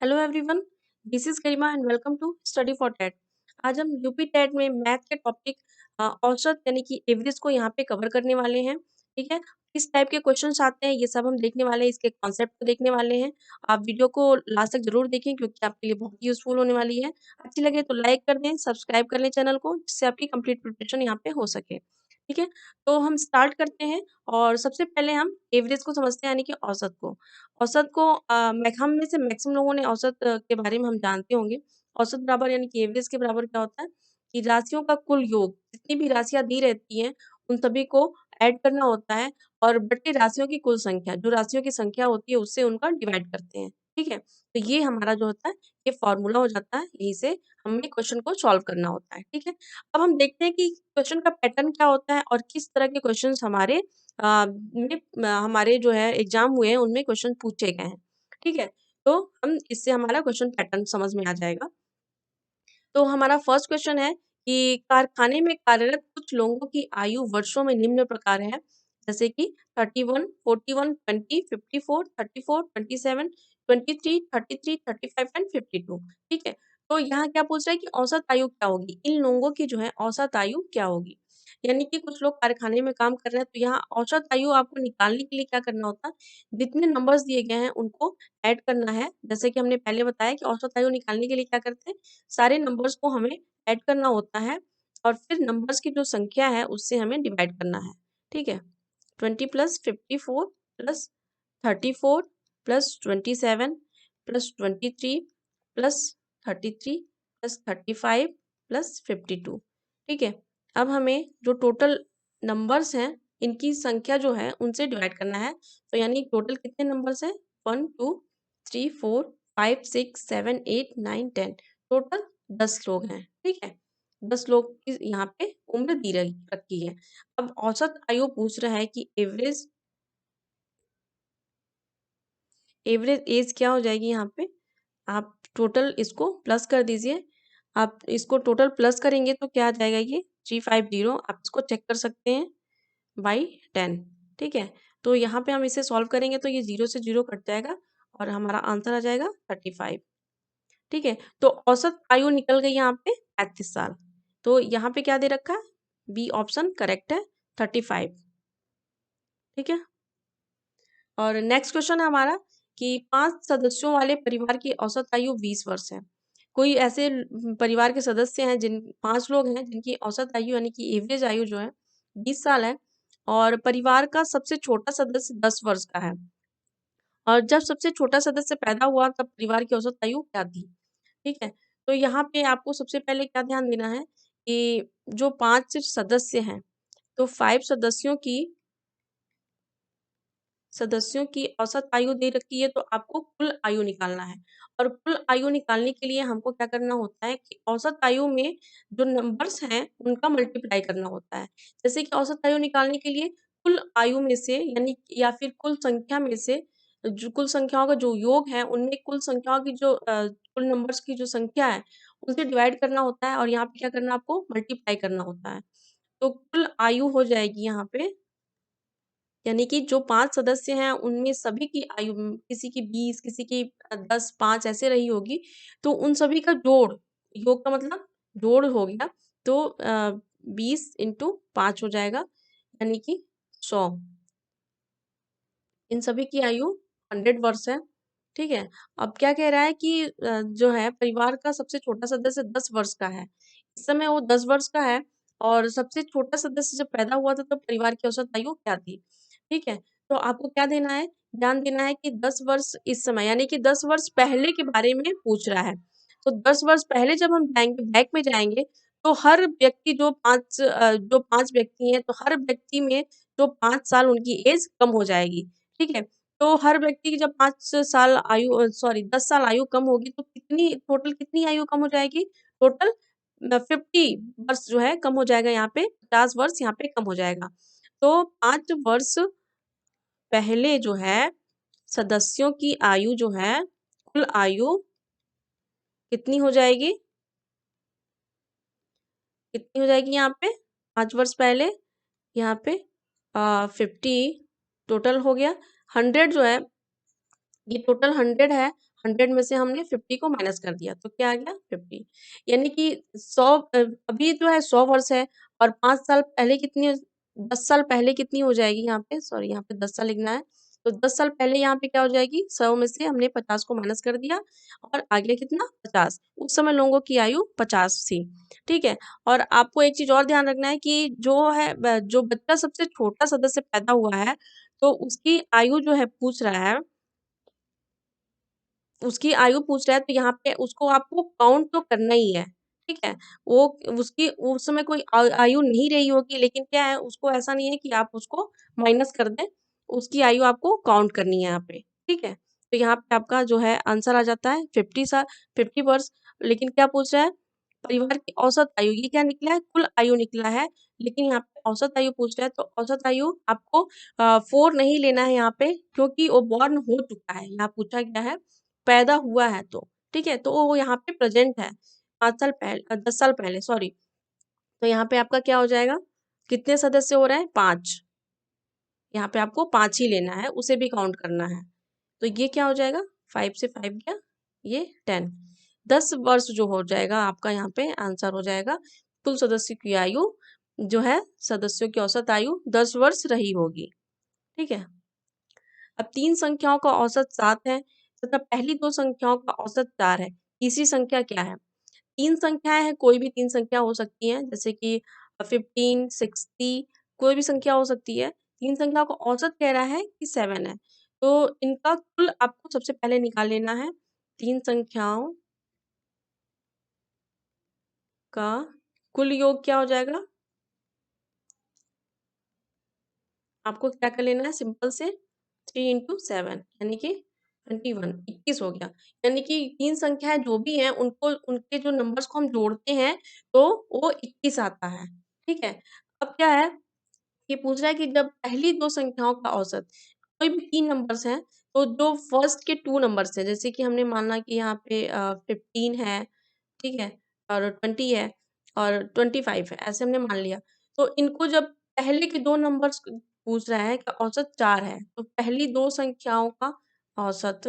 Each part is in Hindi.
Hello everyone, this is Garima and welcome to study for TET. आज हम यूपी टेट में मैथ के टॉपिक औसत यानी कि एवरेज को यहाँ पे कवर करने वाले हैं। ठीक है, किस टाइप के क्वेश्चंस आते हैं ये सब हम देखने वाले हैं, इसके कॉन्सेप्ट को देखने वाले हैं। आप वीडियो को लास्ट तक जरूर देखें क्योंकि आपके लिए बहुत यूजफुल होने वाली है। अच्छी लगे तो लाइक कर दें, सब्सक्राइब कर लें चैनल को, जिससे आपकी कंप्लीट प्रिपरेशन यहाँ पे हो सके। ठीक है, तो हम स्टार्ट करते हैं और सबसे पहले हम एवरेज को समझते हैं यानी कि औसत को। औसत को हम में से मैक्सिमम लोगों ने औसत के बारे में हम जानते होंगे। औसत बराबर यानी कि एवरेज के बराबर क्या होता है कि राशियों का कुल योग, जितनी भी राशियाँ दी रहती हैं, उन सभी को ऐड करना होता है और बटे राशियों की कुल संख्या, जो राशियों की संख्या होती है उससे उनका डिवाइड करते हैं। ठीक है? तो ये हमारा जो होता है, ये फ़ॉर्मूला हो जाता है, यहीं से हमें क्वेश्चन को सॉल्व करना होता है। ठीक है? अब हम देखते हैं कि क्वेश्चन का पैटर्न क्या होता है और किस तरह के क्वेश्चंस हमारे जो है एग्जाम हुए हैं उनमें क्वेश्चन पूछे गए हैं। ठीक है, तो हम इससे हमारा क्वेश्चन पैटर्न समझ में आ जाएगा। तो हमारा फर्स्ट क्वेश्चन है कि कारखाने में कार्यरत कुछ लोगों की आयु वर्षों में निम्न प्रकार है, जैसे कि 31, 41, 20, 54, 34, 27, 23, 33, 35 एंड 52। ठीक है, तो यहाँ क्या पूछ रहा है कि औसत आयु क्या होगी, इन लोगों की जो है औसत आयु क्या होगी। यानी कि कुछ लोग कारखाने में काम कर रहे हैं, तो यहाँ औसत आयु आपको निकालने के लिए क्या करना होता है, जितने नंबर्स दिए गए हैं उनको ऐड करना है। जैसे कि हमने पहले बताया कि औसत आयु निकालने के लिए क्या करते हैं, सारे नंबर्स को हमें ऐड करना होता है और फिर नंबर्स की जो संख्या है उससे हमें डिवाइड करना है। ठीक है, 20 plus 54 plus 34 plus 27 plus 23 plus 33 plus 35 plus 52। ठीक है, अब हमें जो टोटल नंबर्स हैं इनकी संख्या जो है उनसे डिवाइड करना है। तो यानी टोटल कितने नंबर्स हैं, 1 2 3 4 5 6 7 8 9 10, टोटल 10 लोग हैं। ठीक है, 10 लोग की यहाँ पे उम्र दी रखी है। अब औसत आयु पूछ रहा है कि एवरेज एवरेज एज क्या हो जाएगी यहाँ पे, आप टोटल इसको प्लस कर दीजिए। आप इसको टोटल प्लस करेंगे तो क्या आ जाएगा, ये 350, आप इसको चेक कर सकते हैं बाई 10। ठीक है, तो यहाँ पे हम इसे सॉल्व करेंगे तो ये 0 से 0 कट जाएगा और हमारा आंसर आ जाएगा 35। ठीक है, तो औसत आयु निकल गई यहाँ पे 35 साल। तो यहाँ पे क्या दे रखा है, बी ऑप्शन करेक्ट है, 35। ठीक है, और नेक्स्ट क्वेश्चन है हमारा कि 5 सदस्यों वाले परिवार की औसत आयु 20 वर्ष है। कोई ऐसे परिवार के सदस्य हैं, जिन 5 लोग हैं जिनकी औसत आयु यानी कि एवरेज आयु जो है 20 साल है और परिवार का सबसे छोटा सदस्य 10 वर्ष का है। और जब सबसे छोटा सदस्य पैदा हुआ तब परिवार की औसत आयु क्या थी। ठीक है, तो यहाँ पे आपको सबसे पहले क्या ध्यान देना है कि जो 5 सदस्य हैं, तो 5 सदस्यों की औसत आयु दे रखी है, तो आपको कुल आयु निकालना है। और कुल आयु निकालने के लिए हमको क्या करना होता है कि औसत आयु में जो नंबर्स हैं उनका मल्टीप्लाई करना होता है। जैसे कि औसत आयु निकालने के लिए कुल आयु में से यानी या फिर कुल संख्या में से जो कुल संख्याओं का जो योग है उनमें कुल संख्याओं की जो कुल नंबर्स की जो संख्या है उनसे डिवाइड करना होता है और यहाँ पे क्या करना, आपको मल्टीप्लाई करना होता है। तो कुल आयु हो जाएगी यहाँ पे, यानी कि जो 5 सदस्य हैं उनमें सभी की आयु किसी की 20, किसी की 10, 5 ऐसे रही होगी, तो उन सभी का जोड़, योग का मतलब जोड़ हो गया, तो 20 इंटू 5 हो जाएगा यानी कि 100। इन सभी की आयु 100 वर्ष है। ठीक है, अब क्या कह रहा है कि जो है परिवार का सबसे छोटा सदस्य 10 वर्ष का है। इस समय वो 10 वर्ष का है और सबसे छोटा सदस्य जब पैदा हुआ था तब परिवार की औसत आयु क्या थी। ठीक है, तो आपको क्या देना है, ध्यान देना है कि 10 वर्ष इस समय यानी कि 10 वर्ष पहले के बारे में पूछ रहा है। तो 10 वर्ष पहले जब हम जाएँगे, बैक में जाएँगे, तो हर व्यक्ति जो 5 व्यक्ति हैं, तो हर व्यक्ति में जो 5 साल उनकी एज कम हो जाएगी। ठीक है, तो हर व्यक्ति की जब 5 साल आयु सॉरी 10 साल आयु कम होगी तो कितनी आयु कम हो जाएगी? टोटल 50 वर्ष जो है कम हो जाएगा यहाँ पे, 50 वर्ष यहाँ पे कम हो जाएगा। तो 5 वर्ष पहले जो है सदस्यों की आयु जो है, कुल आयु कितनी हो जाएगी? कितनी हो जाएगी यहाँ पे? 5 वर्ष पहले यहाँ पे 50 टोटल हो गया। 100 जो है, ये टोटल 100 है, 100 में से हमने 50 को माइनस कर दिया तो क्या आ गया 50। यानी कि 100 अभी जो है 100 वर्ष है और 5 साल पहले कितनी 10 साल पहले कितनी हो जाएगी यहाँ पे, सॉरी यहाँ पे 10 साल लिखना है। तो 10 साल पहले यहाँ पे क्या हो जाएगी, 100 में से हमने 50 को माइनस कर दिया और आ गया कितना 50। उस समय लोगों की आयु 50 थी। ठीक है। और आपको एक चीज और ध्यान रखना है कि जो है जो बच्चा सबसे छोटा सदस्य पैदा हुआ है तो उसकी आयु जो है पूछ रहा है, उसकी आयु पूछ रहा है तो यहाँ पे उसको आपको काउंट तो करना ही है। ठीक है। वो उसकी उस समय कोई आयु नहीं रही होगी, लेकिन क्या है उसको ऐसा नहीं है कि आप उसको माइनस कर दें, उसकी आयु आपको काउंट करनी है यहाँ पे। ठीक है। तो यहाँ पे आपका जो है आंसर आ जाता है 50 साल, 50 वर्ष। लेकिन क्या पूछ रहा है, परिवार की औसत आयु, ये क्या निकला है, कुल आयु निकला है। लेकिन यहाँ पे औसत आयु पूछ रहा है तो औसत आयु आपको 4 नहीं लेना है यहाँ पे, क्योंकि वो बॉर्न हो चुका है। यहाँ पूछा गया है पैदा हुआ है तो। ठीक है। तो वो यहाँ पे प्रेजेंट है 5 साल पहले, 10 साल पहले, सॉरी। तो यहाँ पे आपका क्या हो जाएगा, कितने सदस्य हो रहे हैं, 5। यहाँ पे आपको 5 ही लेना है, उसे भी काउंट करना है। तो ये क्या हो जाएगा, 5 से 5 गया, ये 10। 10 वर्ष जो हो जाएगा आपका, यहाँ पे आंसर हो जाएगा कुल सदस्य की आयु जो है, सदस्यों की औसत आयु 10 वर्ष रही होगी। ठीक है। अब 3 संख्याओं का औसत 7 है तथा पहली 2 संख्याओं का औसत 4 है। तीसरी संख्या क्या है? 3 संख्याएं हैं, कोई भी 3 संख्या हो सकती है, जैसे कि 15, 60, कोई भी संख्या हो सकती है। 3 संख्याओं का औसत कह रहा है कि 7 है। तो इनका कुल आपको सबसे पहले निकाल लेना है। 3 संख्याओं का कुल योग क्या हो जाएगा, आपको क्या कर लेना है, सिंपल से 3 इंटू 7 यानी कि 21, 21 हो गया। यानी कि 3 संख्याएं जो भी हैं उनको, उनके जो नंबर्स को हम जोड़ते हैं तो वो 21 आता है। ठीक है। अब क्या है, ये पूछ रहा है कि जब पहली 2 संख्याओं का औसत, कोई भी 3 नंबर्स हैं तो जो फर्स्ट के 2 नंबर्स हैं, जैसे कि हमने माना कि यहाँ पे 15 है, ठीक है, और 20 है और 25 है, ऐसे हमने मान लिया। तो इनको जब पहले के 2 नंबर्स पूछ रहा है कि औसत 4 है, तो पहली 2 औसत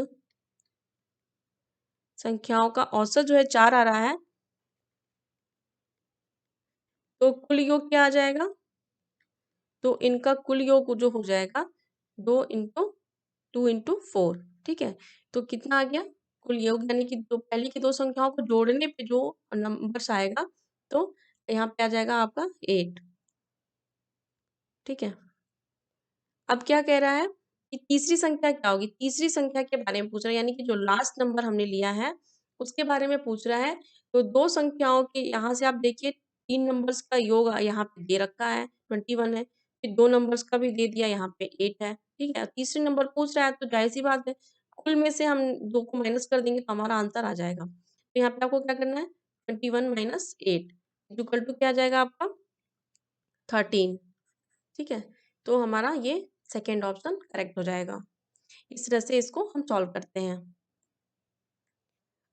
संख्याओं का औसत जो है 4 आ रहा है, तो कुल योग क्या आ जाएगा? तो इनका कुल योग जो हो जाएगा 2 इंटू 2 इंटू 4। ठीक है। तो कितना आ गया कुल योग, यानी कि दो पहले की 2 संख्याओं को जोड़ने पे जो नंबर्स आएगा, तो यहाँ पे आ जाएगा आपका 8। ठीक है। अब क्या कह रहा है कि तीसरी संख्या क्या होगी, तीसरी संख्या के बारे में पूछ रहा है, यानी कि जो लास्ट नंबर हमने लिया है उसके बारे में पूछ रहा है। तो 2 संख्याओं के यहाँ से आप देखिए 3 नंबर्स का योग यहाँ पे दे रखा है 21 है, फिर 2 नंबर्स का भी दे दिया यहाँ पे 8 है। ठीक है। तीसरी नंबर पूछ रहा है तो जाहिर सी बात है कुल में से हम 2 को माइनस कर देंगे तो हमारा आंसर आ जाएगा। तो यहाँ पे आपको क्या करना है, 21 माइनस 8 इक्वल टू क्या आ जाएगा आपका 13। ठीक है। तो हमारा ये सेकेंड ऑप्शन करेक्ट हो जाएगा। इस तरह से इसको हम सॉल्व करते हैं।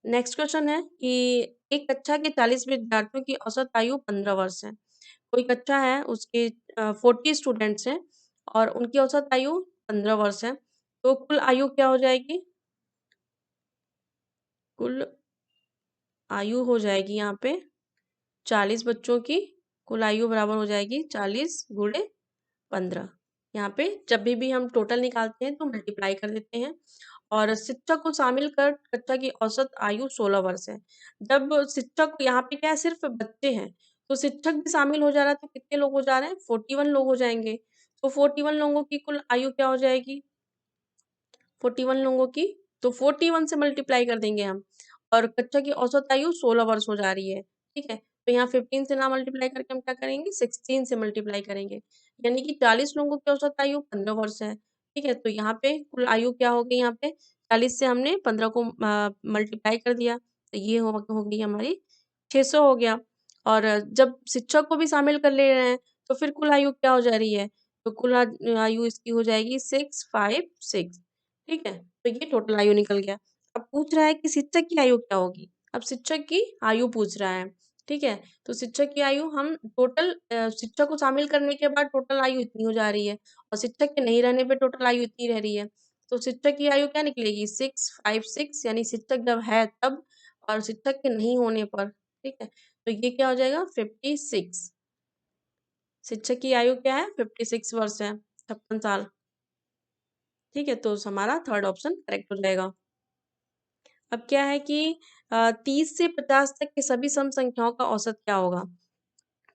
नेक्स्ट क्वेश्चन है कि एक कक्षा के 40 विद्यार्थियों की औसत आयु 15 वर्ष है। कोई कक्षा है, उसके 40 स्टूडेंट्स हैं और उनकी औसत आयु 15 वर्ष है। तो कुल आयु क्या हो जाएगी, कुल आयु हो जाएगी यहाँ पे 40 बच्चों की कुल आयु बराबर हो जाएगी 40 गुणे 15। यहाँ पे जब भी हम टोटल निकालते हैं तो मल्टीप्लाई कर देते हैं। और शिक्षक को शामिल कर कक्षा की औसत आयु 16 वर्ष है। जब शिक्षक, यहाँ पे क्या है, सिर्फ बच्चे हैं, तो शिक्षक भी शामिल हो जा रहा है तो कितने लोग हो जा रहे हैं, 41 लोग हो जाएंगे। तो 41 लोगों की कुल आयु क्या हो जाएगी, 41 लोगों की, तो 41 से मल्टीप्लाई कर देंगे हम। और कक्षा की औसत आयु 16 वर्ष हो जा रही है। ठीक है। तो यहाँ 15 से ना मल्टीप्लाई करके हम क्या करेंगे, 16 से मल्टीप्लाई करेंगे, यानी कि 40 लोगों की औसत आयु 15 वर्ष है। ठीक है। तो यहाँ पे कुल आयु क्या हो गई, यहाँ पे 40 से हमने 15 को मल्टीप्लाई कर दिया तो ये हो गई हमारी 600 हो गया। और जब शिक्षक को भी शामिल कर ले रहे हैं तो फिर कुल आयु क्या हो जा रही है, तो कुल आयु इसकी हो जाएगी 656। ठीक है। तो ये टोटल आयु निकल गया। अब पूछ रहा है कि शिक्षक की आयु क्या होगी, अब शिक्षक की आयु पूछ रहा है। ठीक है। तो शिक्षक की आयु हम टोटल, शिक्षक को शामिल करने के बाद टोटल आयु इतनी हो जा रही है और शिक्षक के नहीं रहने पे टोटल आयु इतनी रह रही है। तो शिक्षक की आयु क्या निकलेगी 656 यानी शिक्षक जब है तब और शिक्षक के नहीं होने पर, ठीक है? तो ये क्या हो जाएगा 56 शिक्षक की आयु क्या है 56 वर्ष है, 56 साल, ठीक है? तो हमारा थर्ड ऑप्शन करेक्ट हो जाएगा। अब क्या है कि 30 से 50 तक के सभी सम संख्याओं का औसत क्या होगा?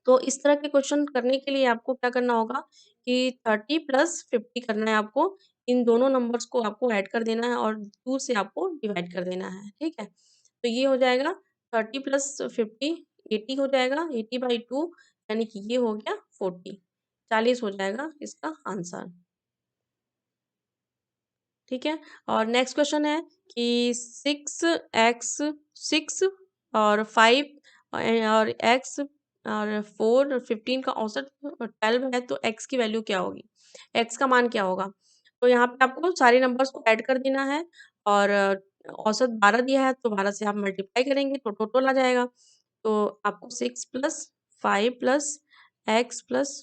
तो इस तरह के क्वेश्चन करने के लिए आपको क्या करना होगा कि 30 प्लस 50 करना है आपको। इन दोनों नंबर्स को आपको ऐड कर देना है और 2 से आपको डिवाइड कर देना है, ठीक है? तो ये हो जाएगा 30 प्लस 50 80 हो जाएगा, 80/2 यानी कि ये हो गया 40 40 हो जाएगा इसका आंसर, ठीक है? और नेक्स्ट क्वेश्चन है कि 6x 6 और 5 और x और 4 और 15 का औसत 12 है तो x की वैल्यू क्या होगी? x का मान क्या होगा? तो यहाँ पे आपको सारे नंबर्स को ऐड कर देना है और औसत 12 दिया है तो 12 से आप मल्टीप्लाई करेंगे तो टोटल आ जाएगा। तो आपको 6 plus 5 plus x plus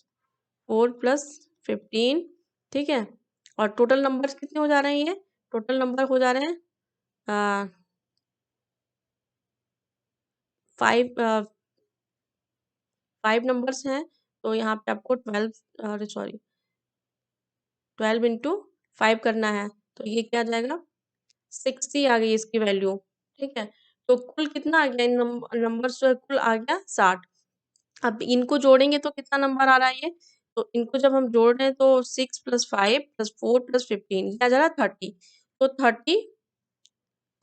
4 plus 15 ठीक है? और टोटल नंबर्स कितने हो जा रहे हैं ये? टोटल नंबर हो जा रहे हैं 5 5 नंबर्स हैं, तो यहाँ पे आपको 12 अरे सॉरी 12 इंटू 5 करना है, तो ये क्या आ जाएगा 60 आ गई इसकी वैल्यू, ठीक है? तो कुल कितना आ गया इन नंबर्स जो है कुल आ गया 60। अब इनको जोड़ेंगे तो कितना नंबर आ रहा है ये? तो इनको जब हम जोड़ रहे हैं तो 6 प्लस 5 प्लस 4 प्लस 15 ये आ जा रहा है 30 तो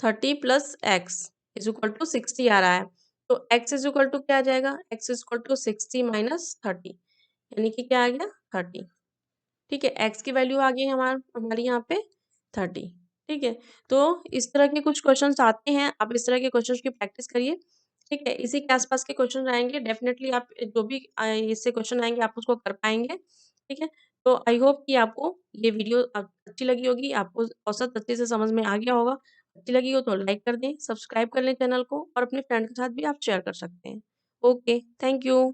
30 plus X is equal to 60 आ रहा है। तो x इज इक्वल टू क्या आ जाएगा? x is equal to 60 minus 30 यानी कि क्या आ गया 30, ठीक है? x की वैल्यू आ गई हमारी यहाँ पे 30, ठीक है? तो इस तरह के कुछ क्वेश्चंस आते हैं, आप इस तरह के क्वेश्चंस की प्रैक्टिस करिए, ठीक है? इसी के आसपास के क्वेश्चन आएंगे, डेफिनेटली आप जो भी इससे क्वेश्चन आएंगे आप उसको कर पाएंगे, ठीक है? तो आई होप कि आपको ये वीडियो अच्छी लगी होगी, आपको औसत अच्छे से समझ में आ गया होगा। अच्छी लगी हो तो लाइक कर दें, सब्सक्राइब कर लें चैनल को और अपने फ्रेंड के साथ भी आप शेयर कर सकते हैं। Okay, thank you.